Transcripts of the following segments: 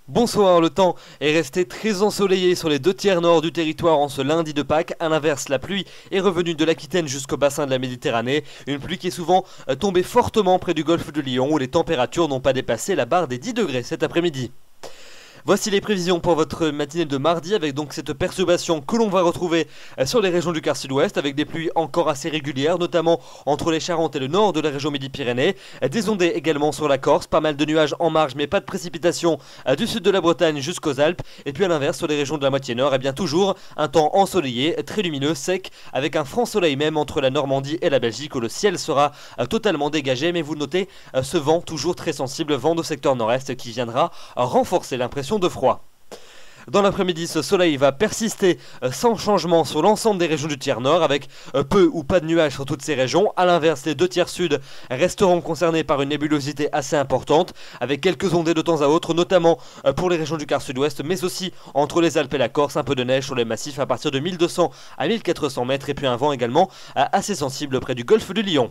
Bonsoir, le temps est resté très ensoleillé sur les 2 tiers nord du territoire en ce lundi de Pâques. A l'inverse, la pluie est revenue de l'Aquitaine jusqu'au bassin de la Méditerranée. Une pluie qui est souvent tombée fortement près du golfe de Lion où les températures n'ont pas dépassé la barre des 10 degrés cet après-midi. Voici les prévisions pour votre matinée de mardi avec donc cette perturbation que l'on va retrouver sur les régions du quart sud-ouest avec des pluies encore assez régulières, notamment entre les Charentes et le nord de la région Midi-Pyrénées. Des ondées également sur la Corse, pas mal de nuages en marge mais pas de précipitations du sud de la Bretagne jusqu'aux Alpes. Et puis à l'inverse sur les régions de la moitié nord, bien toujours un temps ensoleillé, très lumineux, sec, avec un franc soleil même entre la Normandie et la Belgique où le ciel sera totalement dégagé. Mais vous le notez, ce vent toujours très sensible, vent de secteur nord-est qui viendra renforcer l'impression de froid. Dans l'après-midi, ce soleil va persister sans changement sur l'ensemble des régions du tiers nord avec peu ou pas de nuages sur toutes ces régions. A l'inverse, les 2 tiers sud resteront concernés par une nébulosité assez importante avec quelques ondées de temps à autre, notamment pour les régions du quart sud-ouest, mais aussi entre les Alpes et la Corse, un peu de neige sur les massifs à partir de 1200 à 1400 mètres et puis un vent également assez sensible près du golfe du Lion.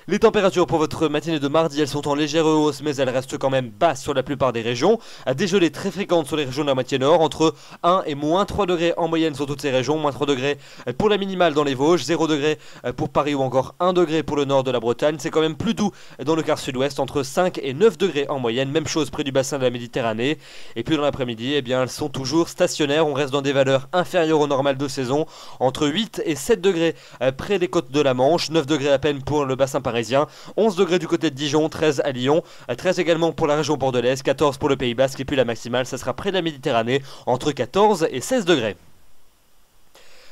Les températures pour votre matinée de mardi, elles sont en légère hausse, mais elles restent quand même basses sur la plupart des régions. Des gelées très fréquentes sur les régions de la moitié nord, entre 1 et moins 3 degrés en moyenne sur toutes ces régions, moins 3 degrés pour la minimale dans les Vosges, 0 degrés pour Paris ou encore 1 degré pour le nord de la Bretagne. C'est quand même plus doux dans le quart sud-ouest, entre 5 et 9 degrés en moyenne, même chose près du bassin de la Méditerranée. Et puis dans l'après-midi, eh bien, elles sont toujours stationnaires, on reste dans des valeurs inférieures au normal de saison, entre 8 et 7 degrés près des côtes de la Manche, 9 degrés à peine pour le bassin parisien, 11 degrés du côté de Dijon, 13 à Lyon, 13 également pour la région bordelaise, 14 pour le Pays Basque et puis la maximale, ça sera près de la Méditerranée, entre 14 et 16 degrés.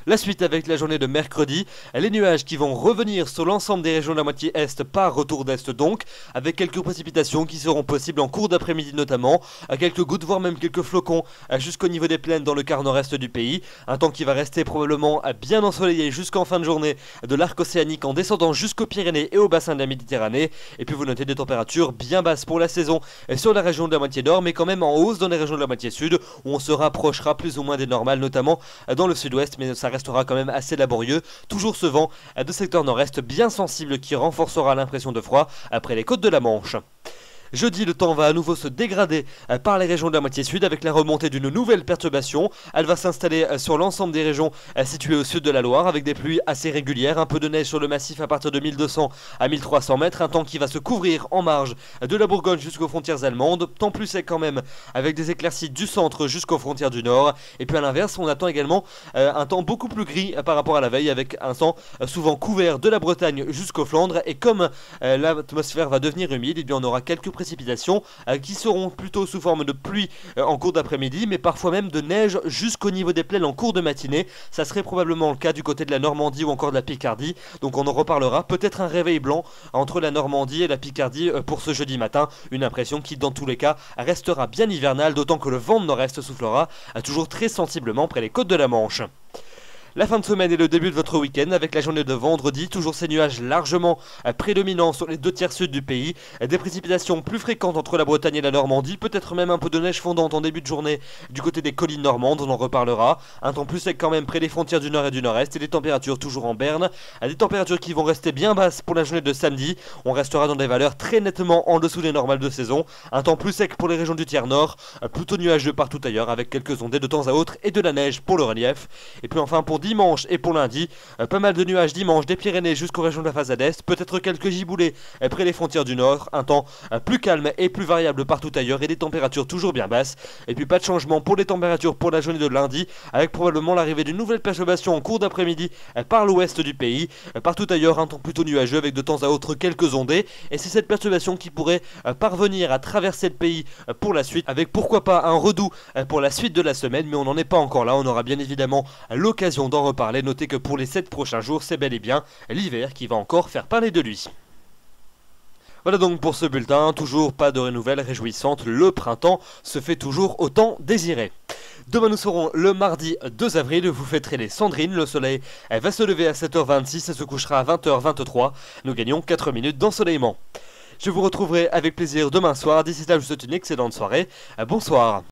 La suite avec la journée de mercredi, les nuages qui vont revenir sur l'ensemble des régions de la moitié est par retour d'est donc, avec quelques précipitations qui seront possibles en cours d'après-midi notamment, quelques gouttes voire même quelques flocons jusqu'au niveau des plaines dans le quart nord-est du pays, un temps qui va rester probablement bien ensoleillé jusqu'en fin de journée de l'arc océanique en descendant jusqu'aux Pyrénées et au bassin de la Méditerranée, et puis vous notez des températures bien basses pour la saison sur la région de la moitié nord mais quand même en hausse dans les régions de la moitié sud où on se rapprochera plus ou moins des normales notamment dans le sud-ouest, mais ça restera quand même assez laborieux. Toujours ce vent de secteur nord-est bien sensible qui renforcera l'impression de froid après les côtes de la Manche. Jeudi, le temps va à nouveau se dégrader par les régions de la moitié sud avec la remontée d'une nouvelle perturbation. Elle va s'installer sur l'ensemble des régions situées au sud de la Loire avec des pluies assez régulières, un peu de neige sur le massif à partir de 1200 à 1300 mètres, un temps qui va se couvrir en marge de la Bourgogne jusqu'aux frontières allemandes, temps plus sec quand même avec des éclaircies du centre jusqu'aux frontières du nord. Et puis à l'inverse, on attend également un temps beaucoup plus gris par rapport à la veille avec un temps souvent couvert de la Bretagne jusqu'aux Flandres. Et comme l'atmosphère va devenir humide, eh bien on aura quelques précipitations qui seront plutôt sous forme de pluie en cours d'après-midi, mais parfois même de neige jusqu'au niveau des plaines en cours de matinée. Ça serait probablement le cas du côté de la Normandie ou encore de la Picardie, donc on en reparlera. Peut-être un réveil blanc entre la Normandie et la Picardie pour ce jeudi matin, une impression qui dans tous les cas restera bien hivernale, d'autant que le vent de nord-est soufflera toujours très sensiblement près les côtes de la Manche. La fin de semaine et le début de votre week-end avec la journée de vendredi, toujours ces nuages largement prédominants sur les 2 tiers sud du pays, des précipitations plus fréquentes entre la Bretagne et la Normandie, peut-être même un peu de neige fondante en début de journée du côté des collines normandes, on en reparlera, un temps plus sec quand même près des frontières du nord et du nord-est et des températures toujours en berne, des températures qui vont rester bien basses pour la journée de samedi, on restera dans des valeurs très nettement en dessous des normales de saison, un temps plus sec pour les régions du tiers nord, plutôt nuageux partout ailleurs avec quelques ondées de temps à autre et de la neige pour le relief, et puis enfin pour dimanche et pour lundi, pas mal de nuages dimanche des Pyrénées jusqu'aux régions de la façade est, peut-être quelques giboulées près des frontières du nord, un temps plus calme et plus variable partout ailleurs et des températures toujours bien basses, et puis pas de changement pour les températures pour la journée de lundi, avec probablement l'arrivée d'une nouvelle perturbation en cours d'après-midi par l'ouest du pays, partout ailleurs un temps plutôt nuageux avec de temps à autre quelques ondées, et c'est cette perturbation qui pourrait parvenir à traverser le pays pour la suite, avec pourquoi pas un redout pour la suite de la semaine, mais on n'en est pas encore là, on aura bien évidemment l'occasion d'en reparler. Notez que pour les 7 prochains jours, c'est bel et bien l'hiver qui va encore faire parler de lui. Voilà donc pour ce bulletin, toujours pas de nouvelles réjouissantes, le printemps se fait toujours autant désirer. Demain nous serons le mardi 2 avril, vous fêterez les Sandrines, le soleil va se lever à 7h26 et se couchera à 20h23, nous gagnons 4 minutes d'ensoleillement. Je vous retrouverai avec plaisir demain soir, d'ici là je vous souhaite une excellente soirée, bonsoir.